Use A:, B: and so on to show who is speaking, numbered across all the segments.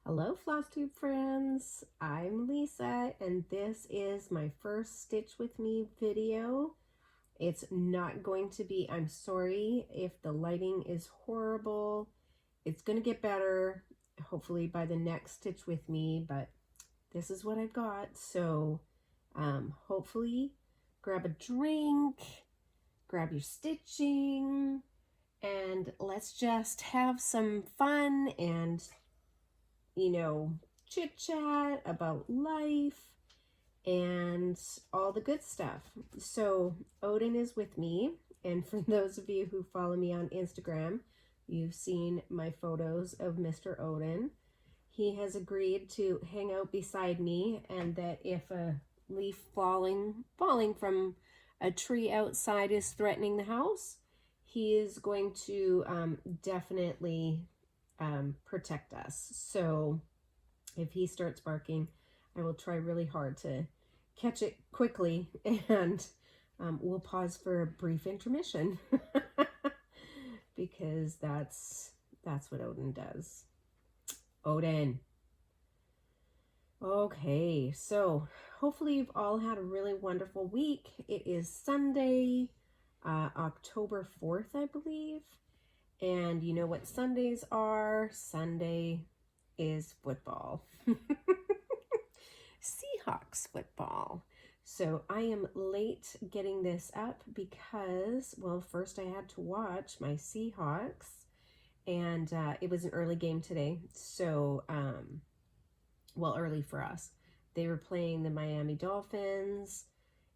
A: Hello Flosstube friends, I'm Lisa and this is my first Stitch With Me video. It's not going to be, I'm sorry if the lighting is horrible. It's going to get better hopefully by the next Stitch With Me, but this is what I've got. So hopefully grab a drink, grab your stitching, and let's just have some fun and chit chat about life and all the good stuff. So Odin is with me, and for those of you who follow me on Instagram, you've seen my photos of Mr. Odin. He has agreed to hang out beside me, and that if a leaf falling from a tree outside is threatening the house, he is going to definitely protect us. So if he starts barking, I will try really hard to catch it quickly, and we'll pause for a brief intermission because that's what Odin does. Odin. Okay, so hopefully you've all had a really wonderful week. It is Sunday, October 4th, I believe. And you know what Sundays are? Sunday is football. Seahawks football. So I am late getting this up because, well, first I had to watch my Seahawks, and it was an early game today. So, well, early for us. They were playing the Miami Dolphins,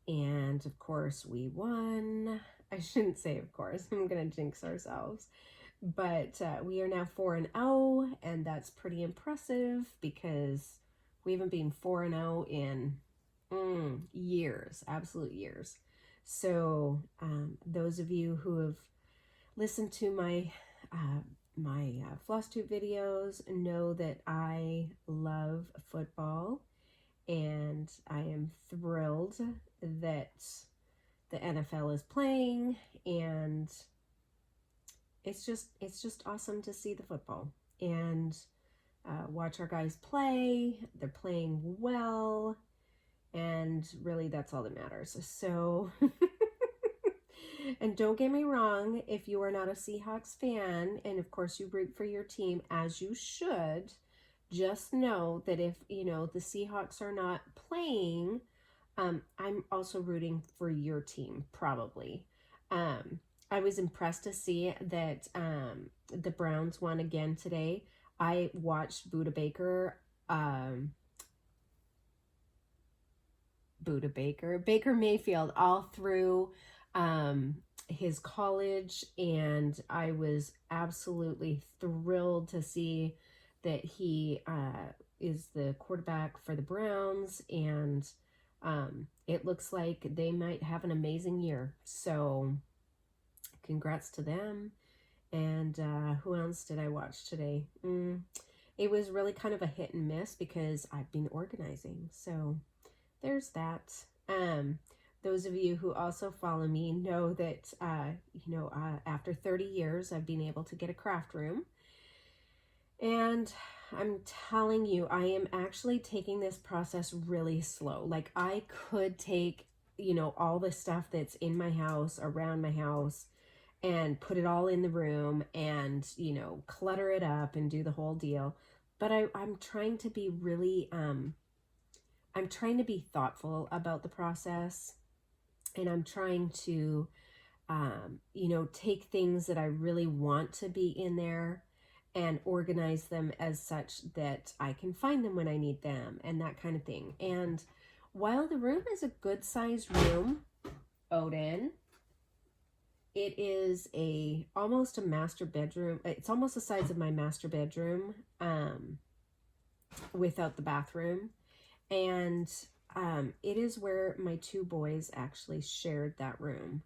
A: and of course we won. I shouldn't say of course, I'm gonna jinx ourselves. But we are now 4-0, and that's pretty impressive because we haven't been 4-0 in years, absolute years. So those of you who have listened to my Flosstube videos know that I love football, and I am thrilled that the NFL is playing, and it's just awesome to see the football and watch our guys play. They're playing well, and really that's all that matters. So and don't get me wrong, if you are not a Seahawks fan, and of course you root for your team as you should, just know that if the Seahawks are not playing, I'm also rooting for your team, probably. I was impressed to see that the Browns won again today. I watched Baker Mayfield all through his college, and I was absolutely thrilled to see that he is the quarterback for the Browns, and it looks like they might have an amazing year. So congrats to them. And who else did I watch today? It was really kind of a hit and miss because I've been organizing. So there's that. Those of you who also follow me know that, after 30 years, I've been able to get a craft room. And I'm telling you, I am actually taking this process really slow. Like, I could take, all the stuff that's in my house, around my house, and put it all in the room and, clutter it up and do the whole deal. But I'm trying to be really, I'm trying to be thoughtful about the process, and I'm trying to, take things that I really want to be in there and organize them as such that I can find them when I need them and that kind of thing. And while the room is a good sized room, Odin, it is almost a master bedroom. It's almost the size of my master bedroom, without the bathroom. And it is where my two boys actually shared that room.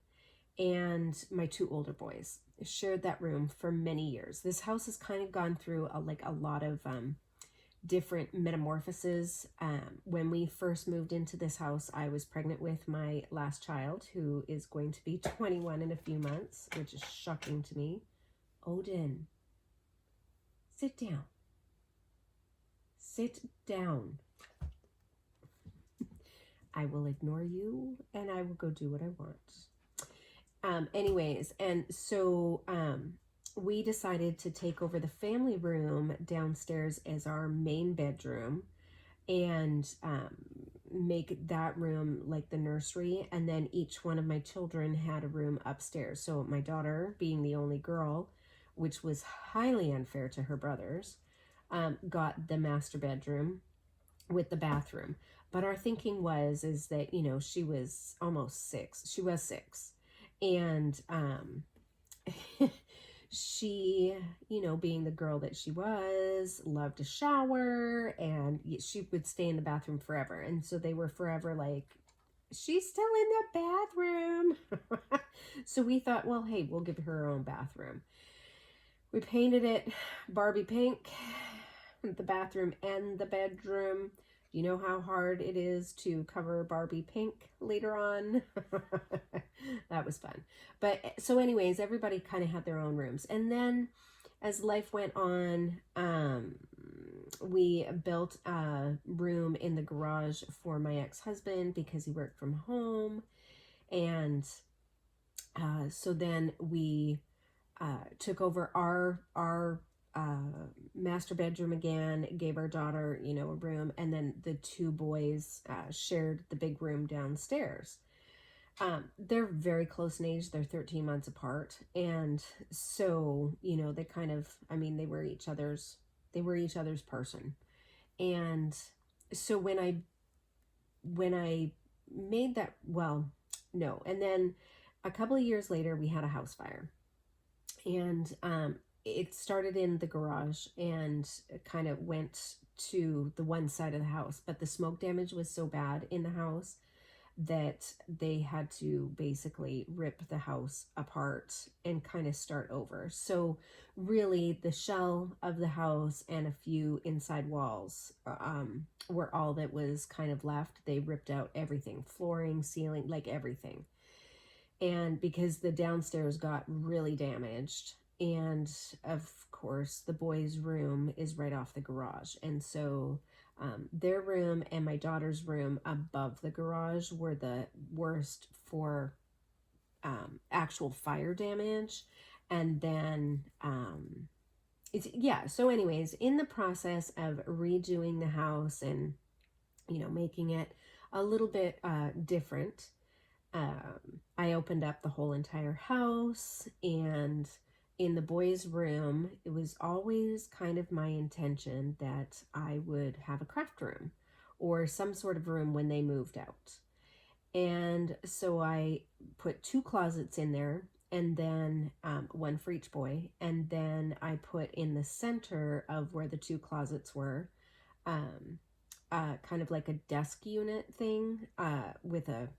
A: And my two older boys shared that room for many years. This house has kind of gone through a lot of different metamorphoses. When we first moved into this house, I was pregnant with my last child, who is going to be 21 in a few months, which is shocking to me. Odin, sit down. Sit down. I will ignore you and I will go do what I want. Anyways, and so we decided to take over the family room downstairs as our main bedroom and make that room like the nursery. And then each one of my children had a room upstairs. So my daughter, being the only girl, which was highly unfair to her brothers, got the master bedroom with the bathroom. But our thinking is that, you know, she was almost 6. She was 6. And she, you know, being the girl that she was, loved to shower, and she would stay in the bathroom forever. And so they were forever like, she's still in the bathroom. So we thought, well, hey, we'll give her own bathroom. We painted it Barbie pink, the bathroom and the bedroom. You know how hard it is to cover Barbie pink later on? That was fun. But so anyways, everybody kind of had their own rooms. And then as life went on, we built a room in the garage for my ex-husband because he worked from home. And so then we took over our master bedroom again, gave our daughter, you know, a room, and then the 2 boys shared the big room downstairs. They're very close in age. They're 13 months apart. And so, you know, they kind of, I mean, they were each other's person. And so when I made that, well, no. And then a couple of years later, we had a house fire. And it started in the garage and it kind of went to the one side of the house. But the smoke damage was so bad in the house that they had to basically rip the house apart and kind of start over. So really the shell of the house and a few inside walls were all that was kind of left. They ripped out everything, flooring, ceiling, like everything. And because the downstairs got really damaged, and of course the boys' room is right off the garage, and so their room and my daughter's room above the garage were the worst for actual fire damage. And then so anyways, in the process of redoing the house and, you know, making it a little bit different, I opened up the whole entire house. And in the boys' room, it was always kind of my intention that I would have a craft room or some sort of room when they moved out. And so I put 2 closets in there, and then one for each boy. And then I put in the center of where the 2 closets were kind of like a desk unit thing with a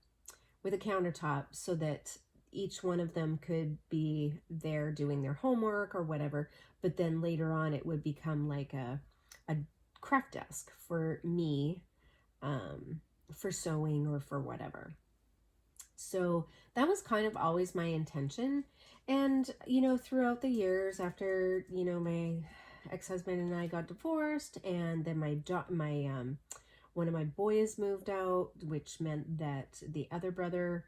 A: countertop, so that each one of them could be there doing their homework or whatever. But then later on it would become like a craft desk for me, for sewing or for whatever. So that was kind of always my intention. And, you know, throughout the years after, you know, my ex-husband and I got divorced, and then one of my boys moved out, which meant that the other brother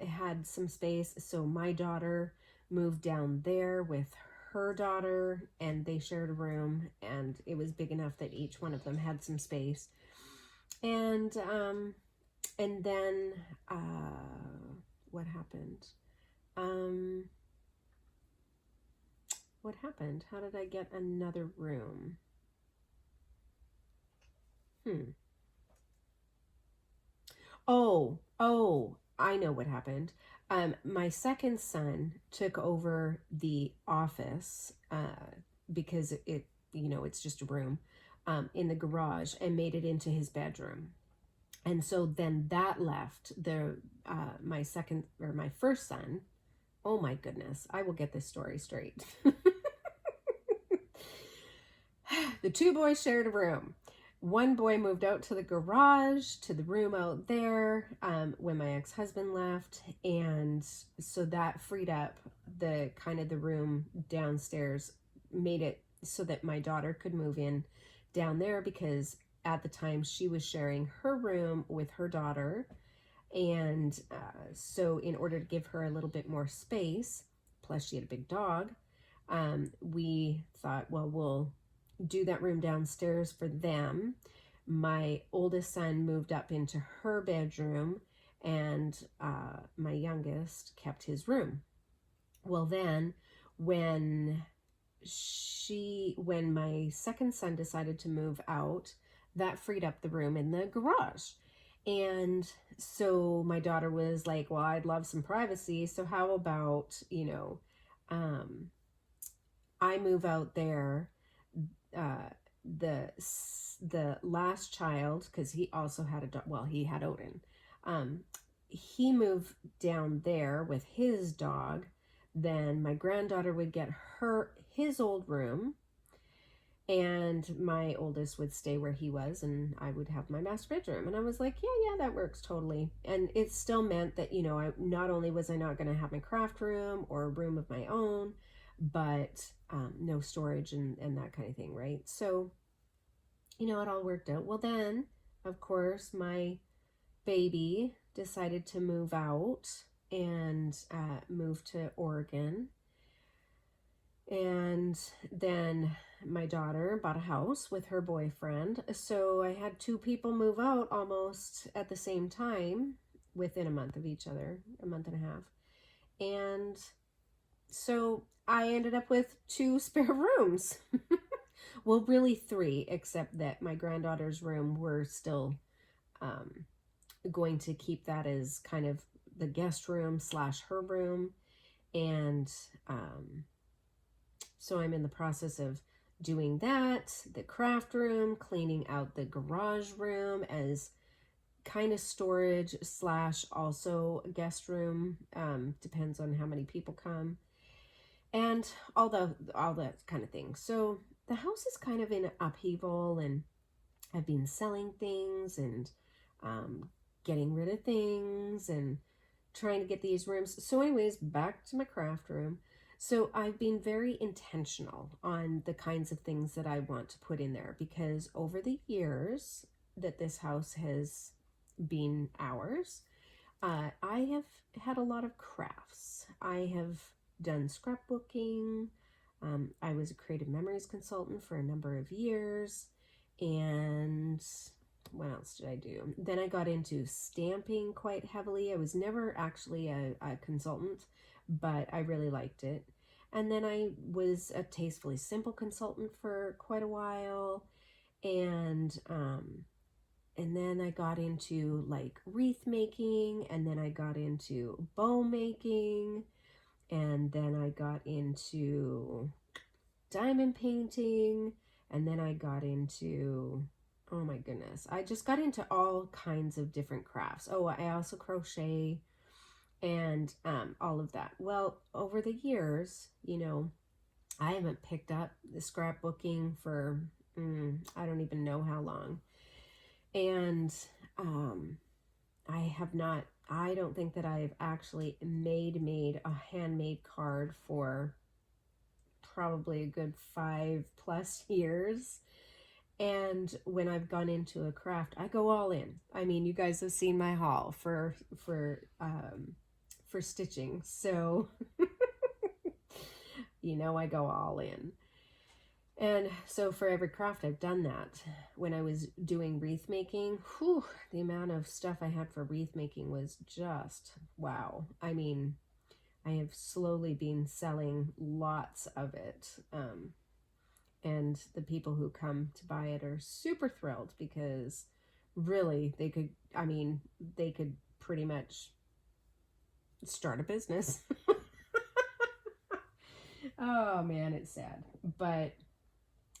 A: had some space. So my daughter moved down there with her daughter, and they shared a room, and it was big enough that each one of them had some space. And then what happened? What happened? How did I get another room? Oh, I know what happened. My second son took over the office because it, you know, it's just a room in the garage, and made it into his bedroom. And so then that left my first son. Oh my goodness, I will get this story straight. The 2 boys shared a room. One boy moved out to the garage, to the room out there, when my ex-husband left. And so that freed up the room downstairs, made it so that my daughter could move in down there because at the time she was sharing her room with her daughter. And so in order to give her a little bit more space, plus she had a big dog, we thought, well, we'll do that room downstairs for them. My oldest son moved up into her bedroom, and my youngest kept his room. Well, then when my second son decided to move out, that freed up the room in the garage. And so my daughter was like, well, I'd love some privacy. So how about, I move out there. The last child, because he also had he had Odin. He moved down there with his dog. Then my granddaughter would get his old room, and my oldest would stay where he was, and I would have my master bedroom. And I was like, yeah, that works totally. And it still meant that, I not only was I not going to have my craft room or a room of my own, but no storage and that kind of thing, right? So, it all worked out. Well, then, of course, my baby decided to move out and move to Oregon. And then my daughter bought a house with her boyfriend. So I had two people move out almost at the same time within a month of each other, a month and a half. And so I ended up with 2 spare rooms. Well, really 3, except that my granddaughter's room, we're still going to keep that as kind of the guest room / her room. And so I'm in the process of doing that, the craft room, cleaning out the garage room as kind of storage / also guest room. Depends on how many people come, and all that kind of thing. So the house is kind of in upheaval, and I've been selling things and getting rid of things and trying to get these rooms. So anyways, back to my craft room. So I've been very intentional on the kinds of things that I want to put in there, because over the years that this house has been ours, I have had a lot of crafts. I have done scrapbooking. I was a creative memories consultant for a number of years. And what else did I do? Then I got into stamping quite heavily. I was never actually a consultant, but I really liked it. And then I was a Tastefully Simple consultant for quite a while. And then I got into like wreath making, and then I got into bow making, and then I got into diamond painting, and then I got into, oh my goodness, I just got into all kinds of different crafts. Oh, I also crochet and all of that. Well, over the years, I haven't picked up the scrapbooking for I don't even know how long. And I don't think that I've actually made a handmade card for probably a good 5+ years. And when I've gone into a craft, I go all in. I mean, you guys have seen my haul for stitching. So, I go all in. And so for every craft, I've done that. When I was doing wreath making, the amount of stuff I had for wreath making was just, wow. I mean, I have slowly been selling lots of it. And the people who come to buy it are super thrilled, because really they could pretty much start a business. Oh man, it's sad. But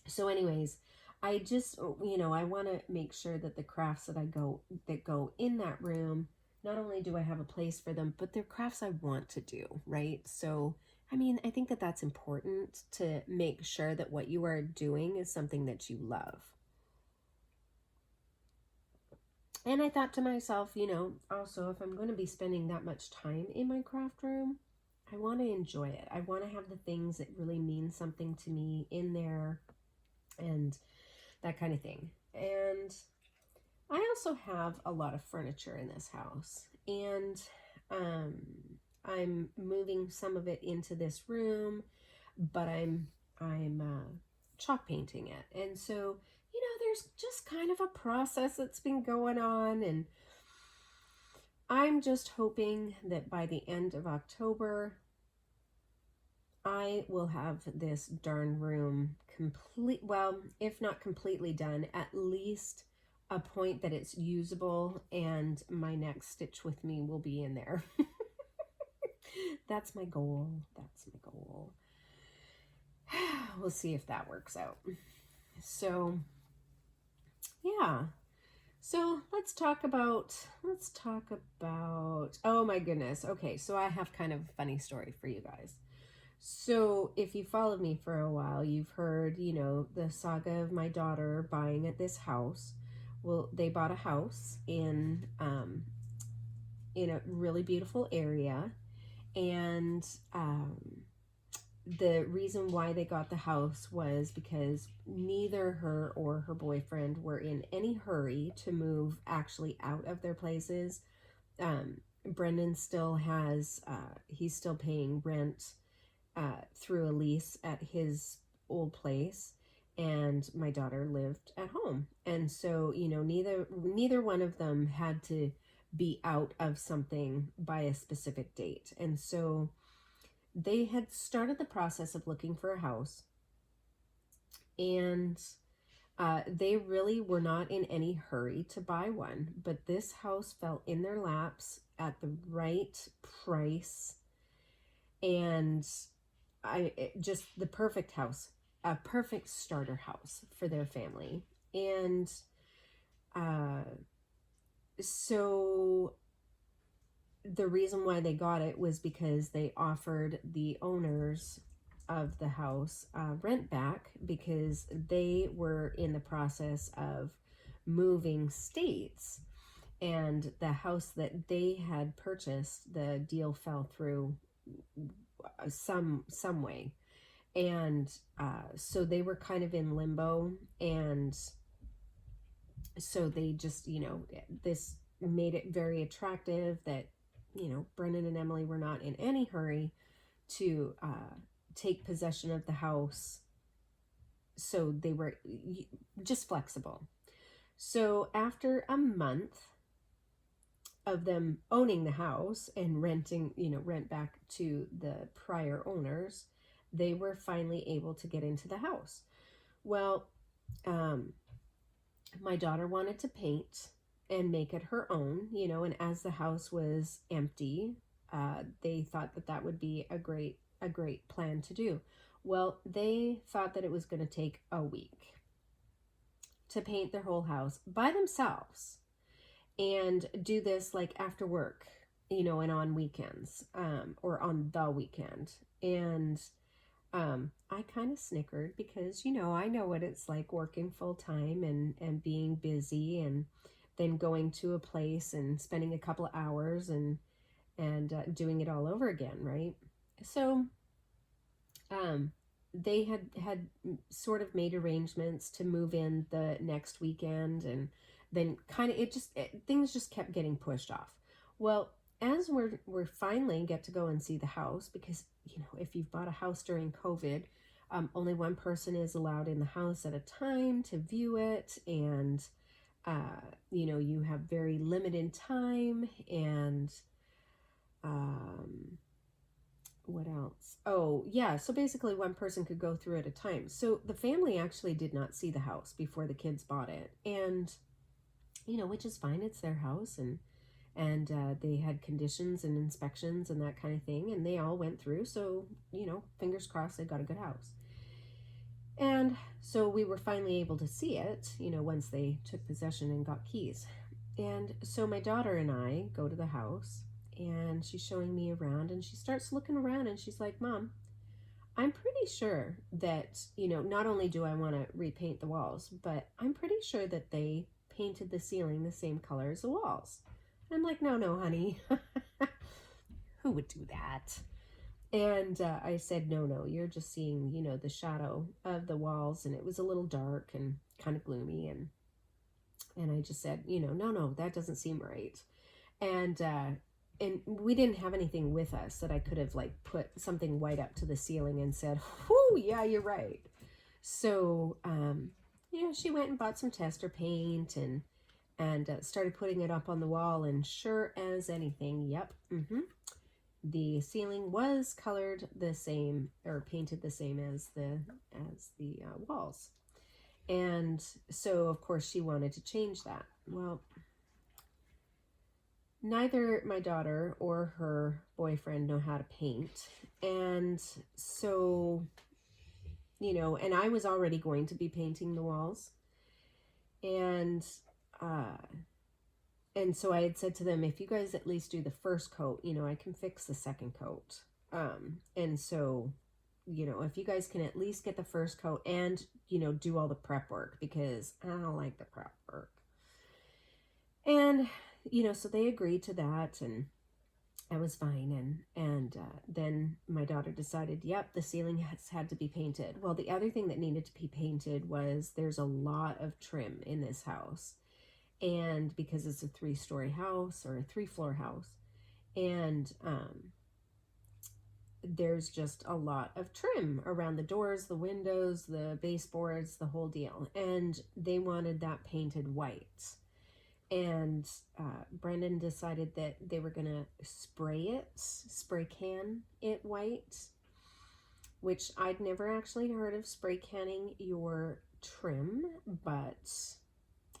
A: so anyways, I just, I want to make sure that the crafts that go in that room, not only do I have a place for them, but they're crafts I want to do, right? So, I think that that's important, to make sure that what you are doing is something that you love. And I thought to myself, also, if I'm going to be spending that much time in my craft room, I want to enjoy it. I want to have the things that really mean something to me in there. And that kind of thing. And I also have a lot of furniture in this house, and um, I'm moving some of it into this room, but I'm chalk painting it, and so there's just kind of a process that's been going on, and I'm just hoping that by the end of October, I will have this darn room complete, well, if not completely done, at least a point that it's usable, and my next stitch with me will be in there. That's my goal. That's my goal. We'll see if that works out. So, yeah. So let's talk about, oh my goodness. Okay, so I have kind of a funny story for you guys. So if you followed me for a while, you've heard, the saga of my daughter buying at this house. Well, they bought a house in a really beautiful area, and the reason why they got the house was because neither her or her boyfriend were in any hurry to move actually out of their places. Brendan still has, he's still paying rent through a lease at his old place, and my daughter lived at home. And so, neither one of them had to be out of something by a specific date. And so they had started the process of looking for a house, and they really were not in any hurry to buy one, but this house fell in their laps at the right price, and just the perfect house, a perfect starter house for their family. And so the reason why they got it was because they offered the owners of the house rent back, because they were in the process of moving states, and the house that they had purchased, the deal fell through some way, and so they were kind of in limbo. And so they just, this made it very attractive that Brendan and Emily were not in any hurry to take possession of the house, so they were just flexible. So after a month of them owning the house and renting, rent back to the prior owners, they were finally able to get into the house. Well, my daughter wanted to paint and make it her own, and as the house was empty, they thought that would be a great plan to do. Well, they thought that it was going to take a week to paint their whole house by themselves, and do this like after work, and on weekends, or on the weekend. And I kind of snickered, because I know what it's like working full time and being busy, and then going to a place and spending a couple of hours and doing it all over again, right? So they had sort of made arrangements to move in the next weekend, and then kind of things just kept getting pushed off. Well, as we're finally get to go and see the house, because if you've bought a house during COVID, only one person is allowed in the house at a time to view it, and you have very limited time. And what else? Oh yeah, so basically one person could go through at a time. So the family actually did not see the house before the kids bought it, and which is fine, it's their house, and they had conditions and inspections and that kind of thing, and they all went through. So fingers crossed they got a good house. And so we were finally able to see it, once they took possession and got keys. And so my daughter and I go to the house, and she's showing me around, and she starts looking around, and she's like, Mom, I'm pretty sure that, not only do I want to repaint the walls, but I'm pretty sure that they painted the ceiling the same color as the walls. And I'm like, no, honey. Who would do that? And I said, no, you're just seeing, the shadow of the walls. And it was a little dark and kind of gloomy. And I just said, no, that doesn't seem right. And we didn't have anything with us that I could have like put something white up to the ceiling and said, whoo, yeah, you're right. So, she went and bought some tester paint and started putting it up on the wall. And sure as anything, yep, the ceiling was colored the same or painted the same as the walls. And so, of course, she wanted to change that. Well, neither my daughter or her boyfriend know how to paint. And so, and I was already going to be painting the walls. And so I had said to them, if you guys at least do the first coat, I can fix the second coat. And so, if you guys can at least get the first coat and, do all the prep work, because I don't like the prep work. And, so they agreed to that, and I was fine. And then my daughter decided, yep, the ceiling had to be painted. Well, the other thing that needed to be painted was there's a lot of trim in this house. And because it's a 3-story house or a 3-floor house, and there's just a lot of trim around the doors, the windows, the baseboards, the whole deal. And they wanted that painted white. And Brendan decided that they were going to spray can it white, which I'd never actually heard of spray canning your trim, but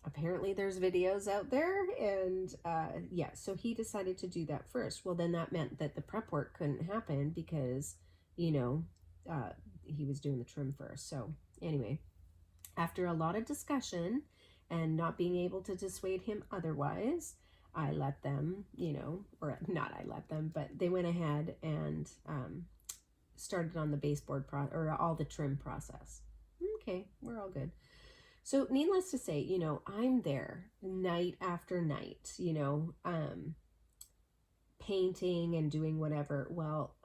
A: apparently there's videos out there. And so he decided to do that first. Well, then that meant that the prep work couldn't happen because, he was doing the trim first. So anyway, after a lot of discussion and not being able to dissuade him otherwise, I let them, or not I let them, but they went ahead and started on the baseboard or all the trim process. Okay, we're all good. So needless to say, I'm there night after night, painting and doing whatever. Well,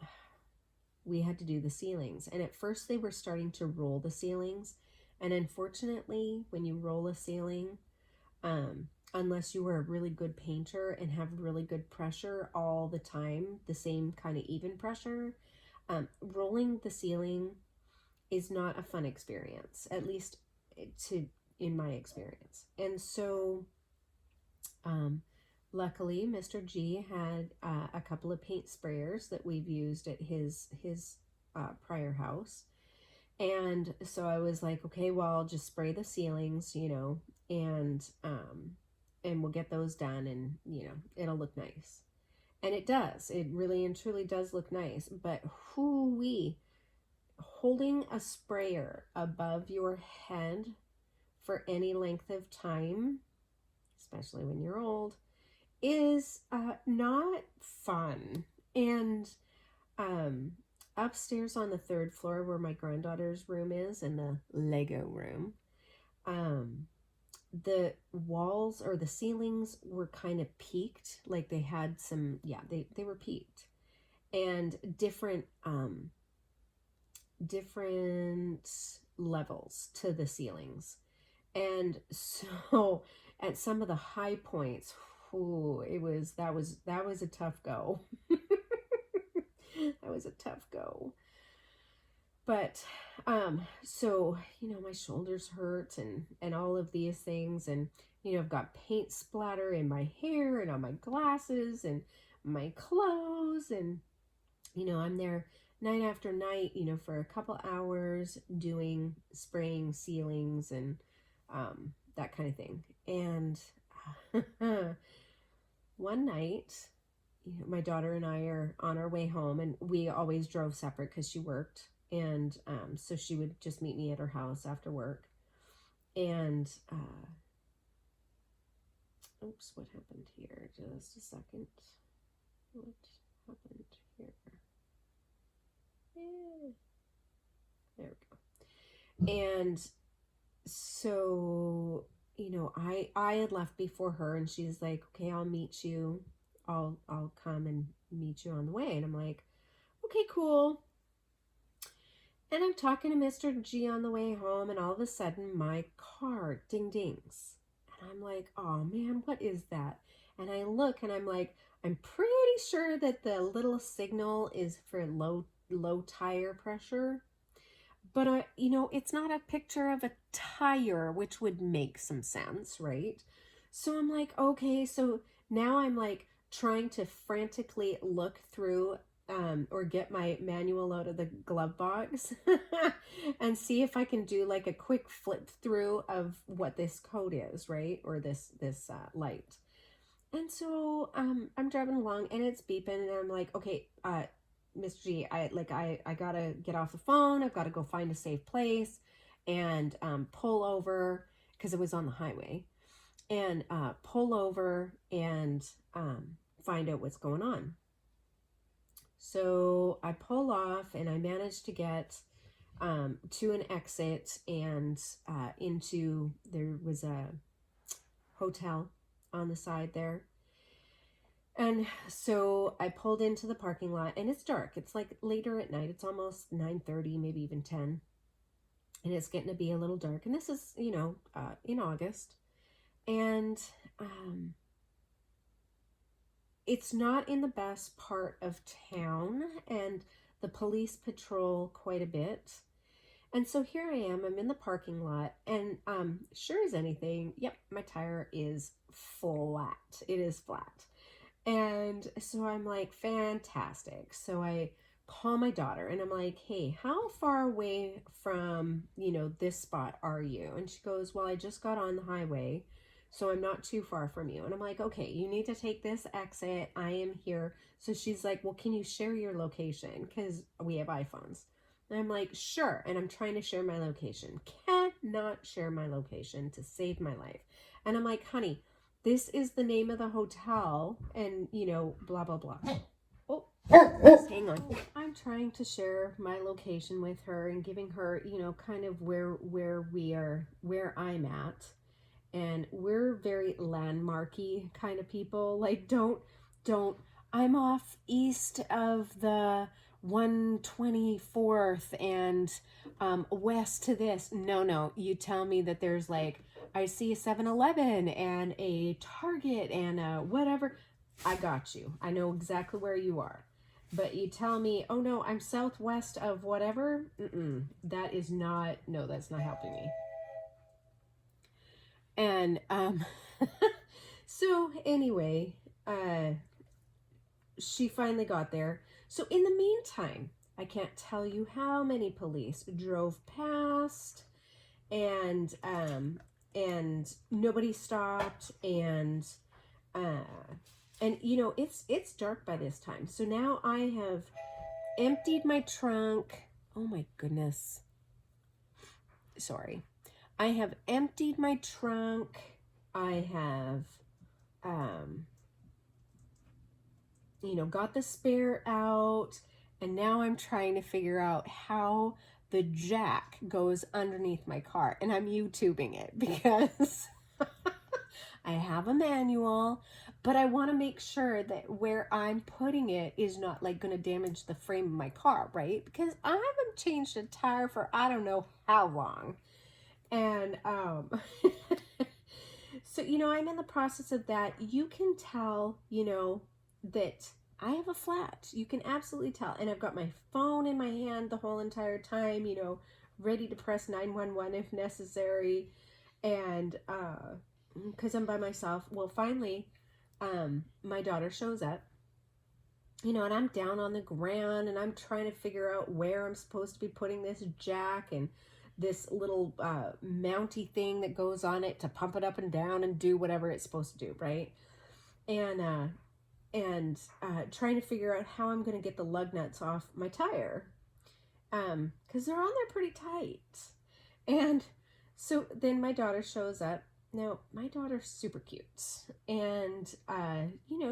A: we had to do the ceilings. And at first they were starting to roll the ceilings. And unfortunately, when you roll a ceiling, unless you are a really good painter and have really good pressure all the time, the same kind of even pressure, rolling the ceiling is not a fun experience, at least in my experience. And so, luckily, Mr. G had a couple of paint sprayers that we've used at his prior house. And so I was like, okay, well, I'll just spray the ceilings, and we'll get those done, and, it'll look nice. And it does. It really and truly does look nice. But holding a sprayer above your head for any length of time, especially when you're old, is not fun. And upstairs on the 3rd floor where my granddaughter's room is, in the Lego room, the walls or the ceilings were kind of peaked. Like they had some, they were peaked. And different levels to the ceilings. And so at some of the high points, that was a tough go. That was a tough go. But so my shoulders hurt and all of these things, and I've got paint splatter in my hair and on my glasses and my clothes, and I'm there night after night, for a couple hours spraying ceilings and that kind of thing. And one night, my daughter and I are on our way home, and we always drove separate because she worked. And so she would just meet me at her house after work. And oops, what happened here? Just a second. What happened here? There we go. And so, I had left before her, and she's like, okay, I'll meet you. I'll come and meet you on the way. And I'm like, okay, cool. And I'm talking to Mr. G on the way home, and all of a sudden my car ding dings. And I'm like, oh man, what is that? And I look and I'm like, I'm pretty sure that the little signal is for low tire pressure. But it's not a picture of a tire, which would make some sense, right? So I'm like, okay, so now I'm like trying to frantically look through or get my manual out of the glove box and see if I can do like a quick flip through of what this code is, right? Or this light. And so I'm driving along and it's beeping and I'm like, okay, Miss G, I gotta get off the phone. I've got to go find a safe place and pull over because it was on the highway and pull over and find out what's going on. So I pull off and I manage to get to an exit and there was a hotel on the side there. And so I pulled into the parking lot and it's dark. It's like later at night. It's almost 9:30, maybe even 10. And it's getting to be a little dark. And this is, in August. And it's not in the best part of town. And the police patrol quite a bit. And so here I am. I'm in the parking lot. And sure as anything, yep, my tire is flat. It is flat. And so I'm like, fantastic. So I call my daughter and I'm like, hey, how far away from, this spot are you? And she goes, well, I just got on the highway, so I'm not too far from you. And I'm like, okay, you need to take this exit. I am here. So she's like, well, can you share your location? Because we have iPhones. And I'm like, sure. And I'm trying to share my location. Cannot share my location to save my life. And I'm like, honey, this is the name of the hotel and, blah, blah, blah. Oh, hang on. I'm trying to share my location with her and giving her, kind of where I'm at. And we're very landmarky kind of people. Like, don't, I'm off east of the 124th and west to this. No, you tell me that there's like, I see a 7-Eleven and a Target and a whatever. I got you. I know exactly where you are. But you tell me, oh no, I'm southwest of whatever. That's not helping me. And so anyway, she finally got there. So in the meantime, I can't tell you how many police drove past and nobody stopped and it's dark by this time. So now I have emptied my trunk. Oh my goodness. Sorry. I have emptied my trunk. I have got the spare out, and now I'm trying to figure out how the jack goes underneath my car, and I'm YouTubing it because I have a manual, but I want to make sure that where I'm putting it is not like going to damage the frame of my car, right? Because I haven't changed a tire for I don't know how long. And so I'm in the process of that. You can tell that I have a flat. You can absolutely tell. And I've got my phone in my hand the whole entire time, ready to press 911 if necessary. And because I'm by myself. Well, finally, my daughter shows up, and I'm down on the ground and I'm trying to figure out where I'm supposed to be putting this jack and this little mounty thing that goes on it to pump it up and down and do whatever it's supposed to do, right? And trying to figure out how I'm going to get the lug nuts off my tire, because they're on there pretty tight. And so then my daughter shows up. Now, my daughter's super cute, and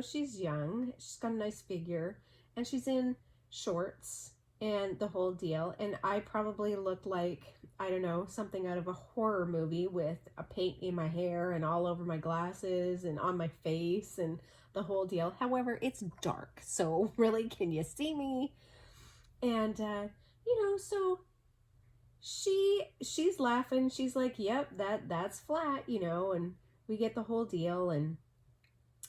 A: she's young, she's got a nice figure, and she's in shorts and the whole deal. And I probably look like, I don't know, something out of a horror movie with a paint in my hair and all over my glasses and on my face and the whole deal. However, it's dark, so really, can you see me? And, so she's laughing. She's like, yep, that's flat, and we get the whole deal. And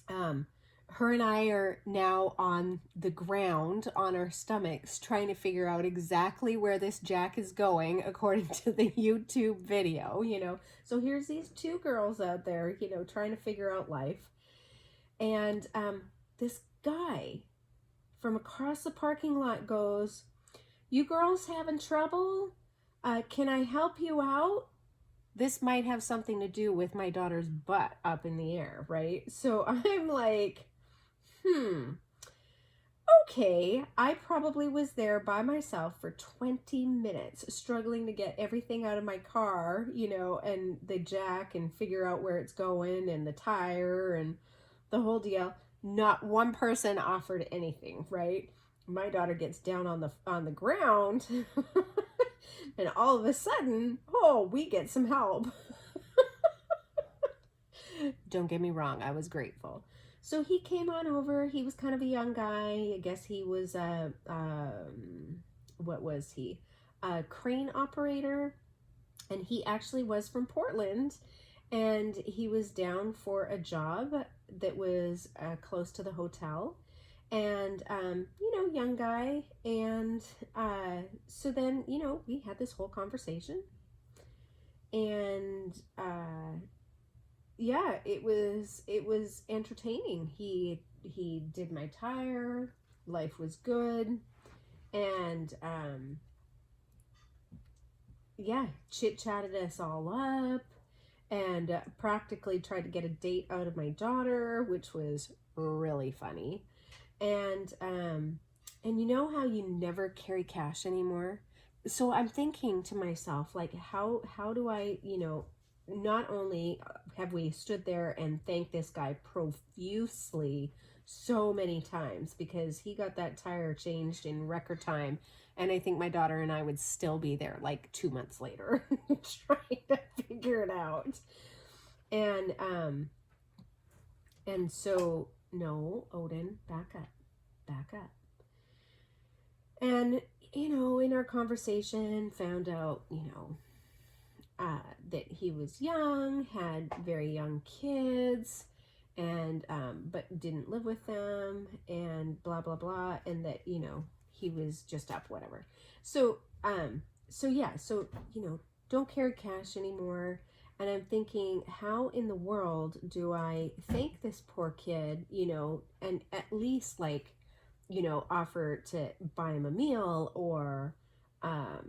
A: um, her and I are now on the ground on our stomachs trying to figure out exactly where this jack is going according to the YouTube video. So here's these two girls out there, trying to figure out life. And this guy from across the parking lot goes, "You girls having trouble? Can I help you out?" This might have something to do with my daughter's butt up in the air, right? So I'm like, okay. I probably was there by myself for 20 minutes struggling to get everything out of my car, and the jack and figure out where it's going and the tire and the whole deal. Not one person offered anything, right? My daughter gets down on the ground and all of a sudden, we get some help. Don't get me wrong, I was grateful. So he came on over. He was kind of a young guy. I guess he was what was he? A crane operator. And he actually was from Portland. And he was down for a job that was close to the hotel. And, young guy. And so then, we had this whole conversation. And yeah, it was entertaining. He did my tire. Life was good. And yeah, chit-chatted us all up, and practically tried to get a date out of my daughter, which was really funny. And you know how you never carry cash anymore? So I'm thinking to myself, like, how do I, not only have we stood there and thanked this guy profusely so many times because he got that tire changed in record time, and I think my daughter and I would still be there like 2 months later trying to figure it out. And so, no, Odin, back up. And, in our conversation, found out, that he was young, had very young kids, and but didn't live with them, and blah blah blah, and that he was just up, whatever. So don't carry cash anymore. And I'm thinking, how in the world do I thank this poor kid, and at least offer to buy him a meal, or a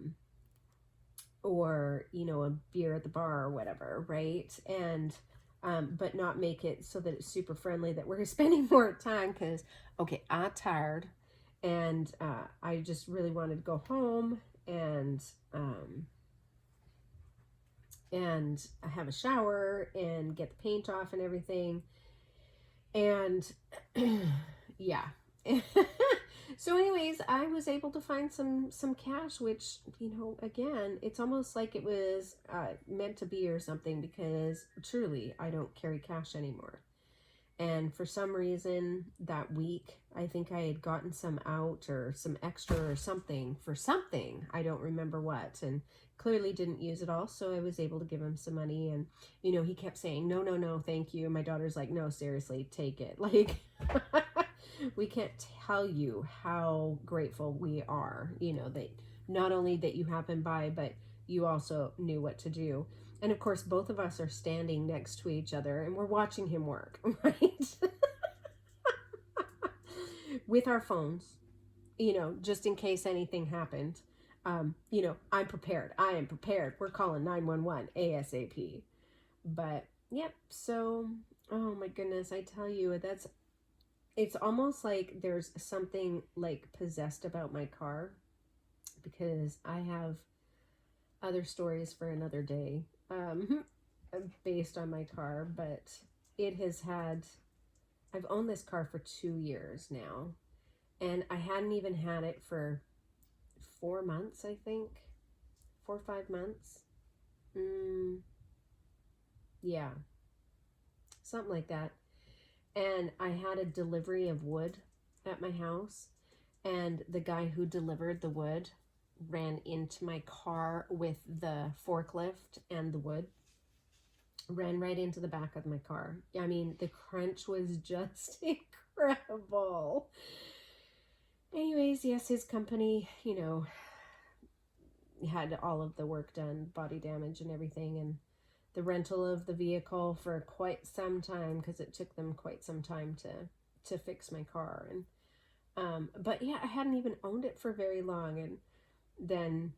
A: beer at the bar or whatever, right? And but not make it so that it's super friendly, that we're spending more time, because okay, I'm tired, and I just really wanted to go home and have a shower and get the paint off and everything. And yeah. So anyways, I was able to find some cash, which, again, it's almost like it was meant to be or something, because truly I don't carry cash anymore. And for some reason that week, I think I had gotten some out, or some extra or something, for something, I don't remember what, and clearly didn't use it all. So I was able to give him some money, and he kept saying no, thank you. And my daughter's like, no, seriously, take it. Like, we can't tell you how grateful we are, that not only that you happened by, but you also knew what to do. And of course, both of us are standing next to each other, and we're watching him work, right? With our phones, just in case anything happened. I'm prepared. I am prepared. We're calling 911 ASAP. But, yep. So, oh my goodness, I tell you, it's almost like there's something like possessed about my car, because I have other stories for another day, based on my car. But I've owned this car for 2 years now, and I hadn't even had it for 4 months, I think. 4 or 5 months. Yeah, something like that. And I had a delivery of wood at my house, and the guy who delivered the wood ran into my car with the forklift and the wood. Ran right into the back of my car. I mean, the crunch was just incredible. Anyways, yes, his company, had all of the work done, body damage and everything, and the rental of the vehicle for quite some time, because it took them quite some time to fix my car. And but yeah, I hadn't even owned it for very long, and then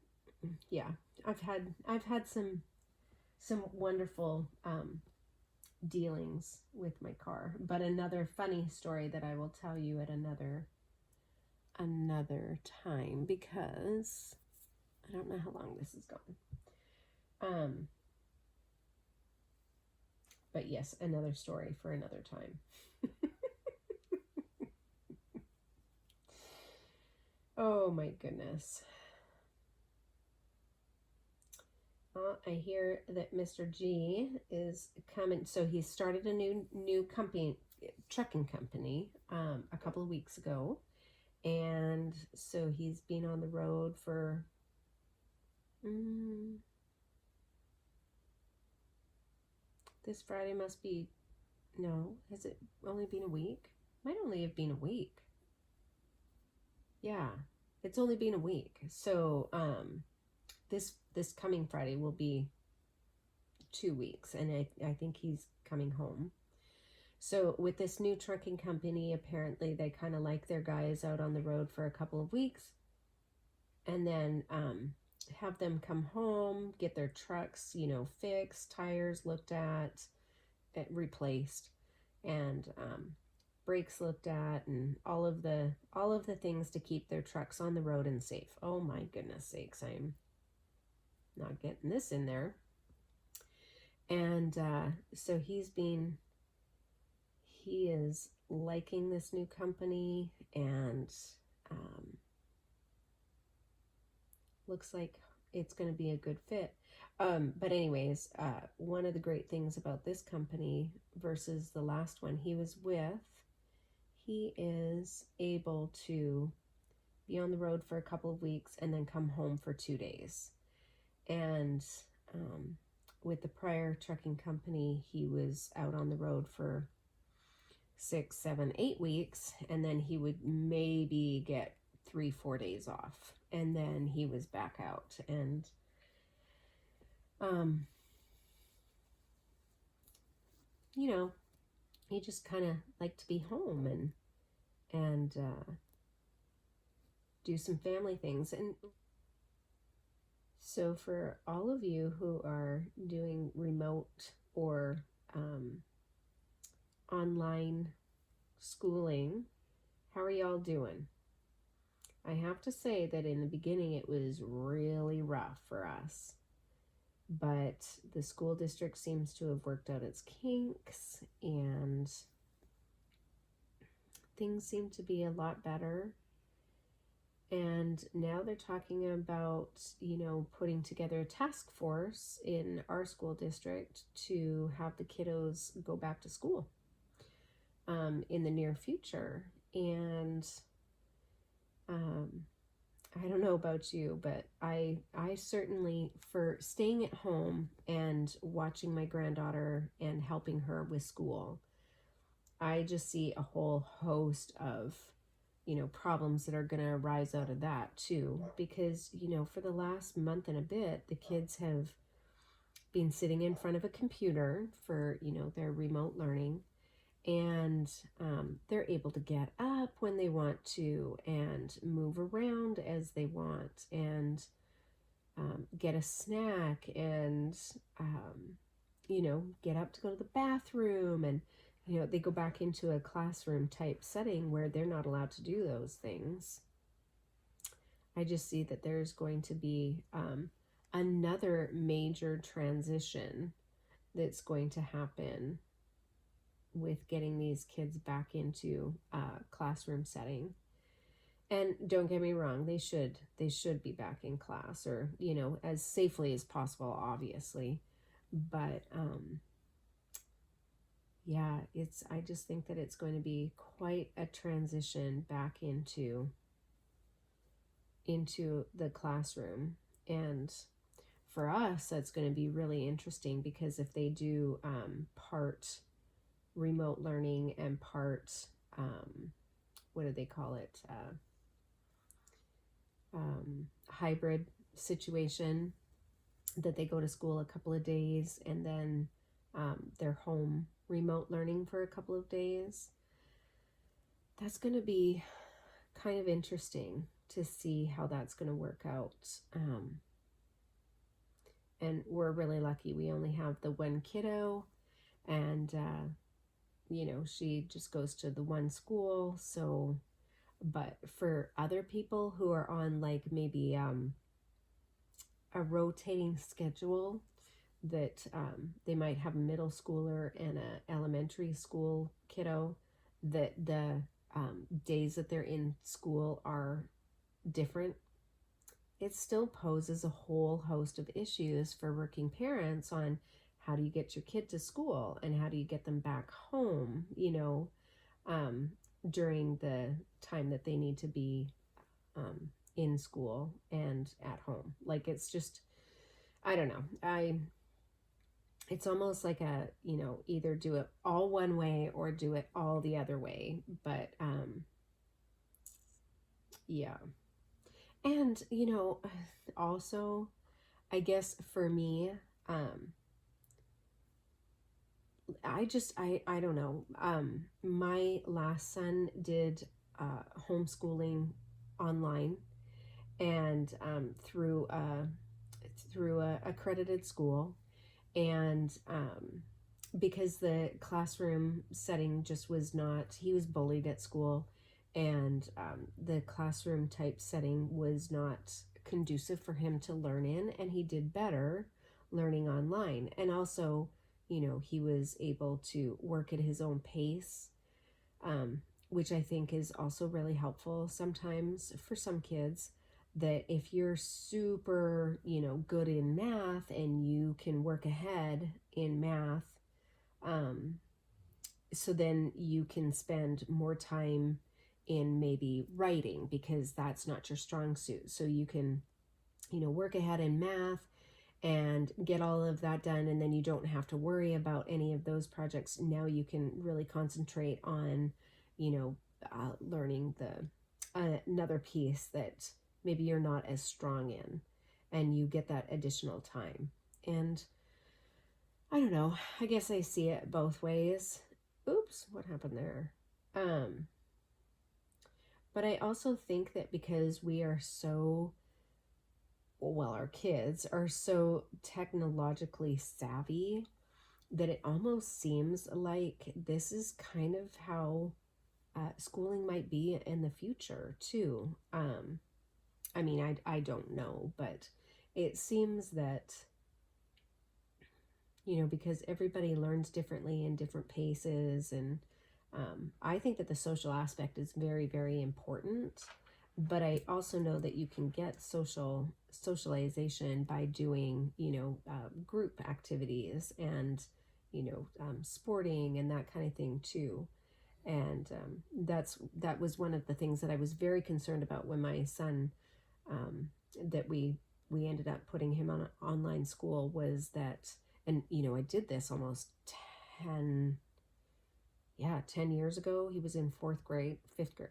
A: yeah, I've had some wonderful dealings with my car. But another funny story that I will tell you at another time, because I don't know how long this is going. But yes, another story for another time. Oh my goodness. I hear that Mr. G is coming. So he started a new company, trucking company, a couple of weeks ago, and so he's been on the road for this Friday must be, no, has it only been a week? Might only have been a week. Yeah, it's only been a week. So this coming Friday will be 2 weeks, and I think he's coming home. So with this new trucking company, apparently they kind of like their guys out on the road for a couple of weeks, and then have them come home, get their trucks, fixed, tires looked at, replaced, and brakes looked at, and all of the things to keep their trucks on the road and safe. Oh my goodness sakes, I'm not getting this in there. And so he is liking this new company, and looks like it's going to be a good fit. But anyways, one of the great things about this company versus the last one he was with, he is able to be on the road for a couple of weeks and then come home for 2 days. And with the prior trucking company, he was out on the road for 6, 7, 8 weeks, and then he would maybe get 3-4 days off, and then he was back out. And he just kind of liked to be home and do some family things. And so for all of you who are doing remote or online schooling, how are y'all doing? I have to say that in the beginning it was really rough for us, but the school district seems to have worked out its kinks, and things seem to be a lot better. And now they're talking about, putting together a task force in our school district to have the kiddos go back to school in the near future. And I don't know about you, but I certainly, for staying at home and watching my granddaughter and helping her with school, I just see a whole host of problems that are going to arise out of that too, because for the last month and a bit, the kids have been sitting in front of a computer for their remote learning, and they're able to get up when they want to and move around as they want, and get a snack, and get up to go to the bathroom, and they go back into a classroom type setting where they're not allowed to do those things. I just see that there's going to be another major transition that's going to happen with getting these kids back into a classroom setting. And don't get me wrong, they should be back in class, or as safely as possible, obviously. But yeah, I just think that it's going to be quite a transition back into into the classroom. And for us, that's going to be really interesting, because if they do part remote learning and part, what do they call it? Hybrid situation, that they go to school a couple of days and then they're home remote learning for a couple of days. That's going to be kind of interesting to see how that's going to work out. And we're really lucky. We only have the one kiddo, and she just goes to the one school. So, but for other people who are on like maybe a rotating schedule, that they might have a middle schooler and a elementary school kiddo, that the days that they're in school are different, it still poses a whole host of issues for working parents on how do you get your kid to school and how do you get them back home, during the time that they need to be in school and at home. Like, it's just, I don't know. It's almost like either do it all one way or do it all the other way. But, yeah. And, also, I guess for me, I don't know. My last son did homeschooling online, and through a accredited school. And because the classroom setting just was not, he was bullied at school, and the classroom type setting was not conducive for him to learn in, and he did better learning online. And also, he was able to work at his own pace, which I think is also really helpful sometimes for some kids, that if you're super, good in math and you can work ahead in math, so then you can spend more time in maybe writing, because that's not your strong suit. So you can, work ahead in math and get all of that done, and then you don't have to worry about any of those projects. Now you can really concentrate on, learning another piece that maybe you're not as strong in, and you get that additional time. And I don't know, I guess I see it both ways. Oops, what happened there? But I also think that because we are so, well, our kids are so technologically savvy, that it almost seems like this is kind of how schooling might be in the future too. I mean, I don't know, but it seems that, because everybody learns differently in different paces, and I think that the social aspect is very, very important. But I also know that you can get socialization by doing, group activities and, sporting and that kind of thing too. And that was one of the things that I was very concerned about when my son, that we ended up putting him on an online school, was that, and I did this almost 10 years ago. He was in 4th grade, 5th grade.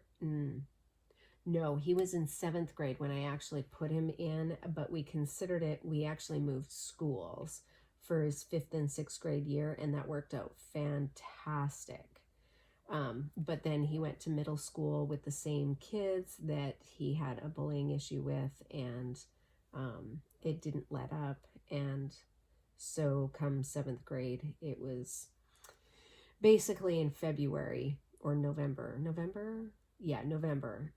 A: No, he was in 7th grade when I actually put him in, but we actually moved schools for his 5th and 6th grade year, and that worked out fantastic. But then he went to middle school with the same kids that he had a bullying issue with, and it didn't let up. And so come 7th grade, it was basically in February or November,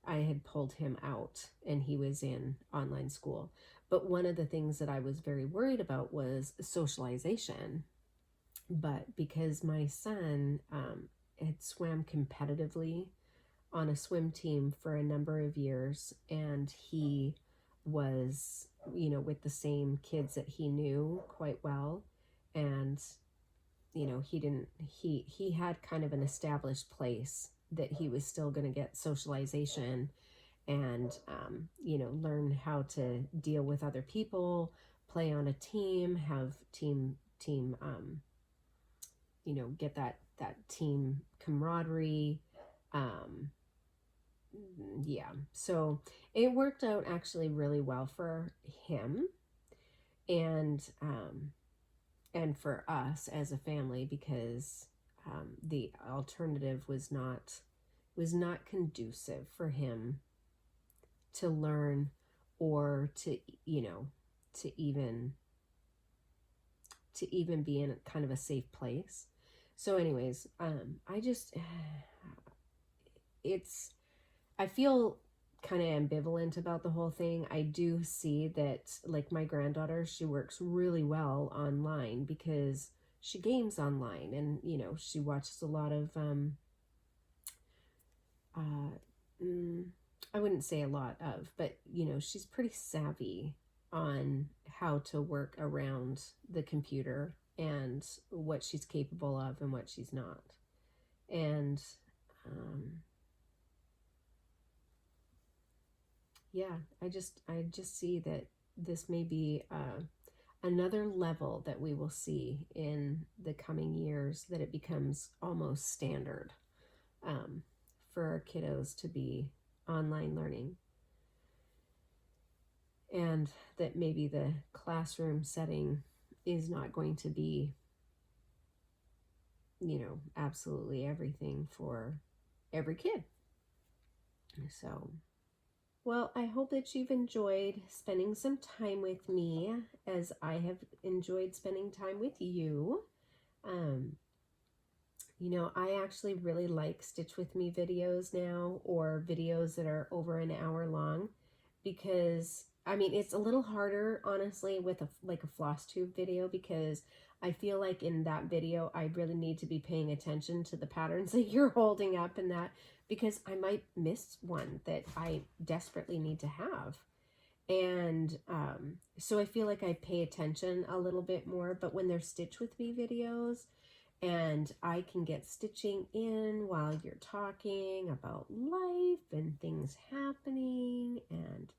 A: I had pulled him out, and he was in online school. But one of the things that I was very worried about was socialization. But because my son had swam competitively on a swim team for a number of years, and he was, with the same kids that he knew quite well, and he had kind of an established place that he was still going to get socialization, and, you know, learn how to deal with other people, play on a team, have team, you know, get that team camaraderie. Um, yeah, so it worked out actually really well for him, and and for us as a family, because the alternative was not conducive for him to learn, or to, you know, to even be in kind of a safe place. So anyways, I just it's I feel kind of ambivalent about the whole thing. I do see that, like, my granddaughter, she works really well online because she games online, and, you know, she watches a lot of uh mm, I wouldn't say a lot of, but, you know, she's pretty savvy on how to work around the computer and what she's capable of and what she's not. And um yeah, I just see that this may be another level that we will see in the coming years, that it becomes almost standard, um, for our kiddos to be online learning, and that maybe the classroom setting is not going to be, you know, absolutely everything for every kid. So, well, I hope that you've enjoyed spending some time with me, as I have enjoyed spending time with you. Um, you know, I actually really like Stitch With Me videos now, or videos that are over an hour long, because I mean, it's a little harder, honestly, with a Flosstube video, because I feel like in that video I really need to be paying attention to the patterns that you're holding up, and that, because I might miss one that I desperately need to have. And so I feel like I pay attention a little bit more. But when they're Stitch With Me videos, and I can get stitching in while you're talking about life and things happening, and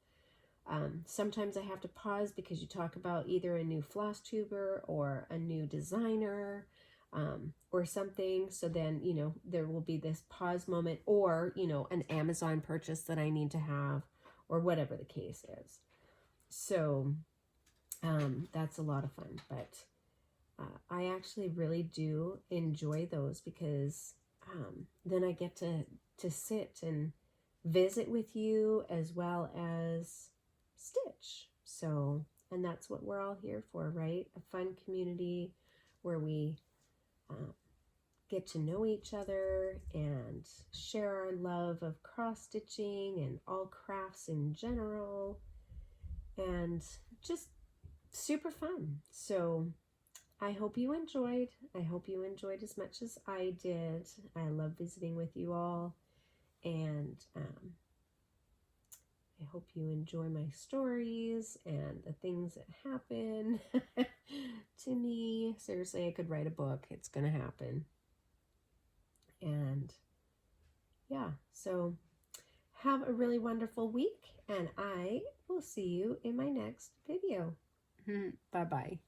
A: sometimes I have to pause because you talk about either a new floss tuber or a new designer, or something. So then, you know, there will be this pause moment, or, you know, an Amazon purchase that I need to have, or whatever the case is. So that's a lot of fun. But I actually really do enjoy those, because then I get to sit and visit with you as well as stitch. So, and that's what we're all here for, right? A fun community where we get to know each other and share our love of cross stitching and all crafts in general, and just super fun. So I hope you enjoyed. I hope you enjoyed as much as I did. I love visiting with you all, and I hope you enjoy my stories and the things that happen to me. Seriously, I could write a book. It's going to happen. And yeah, so have a really wonderful week, and I will see you in my next video. Bye-bye.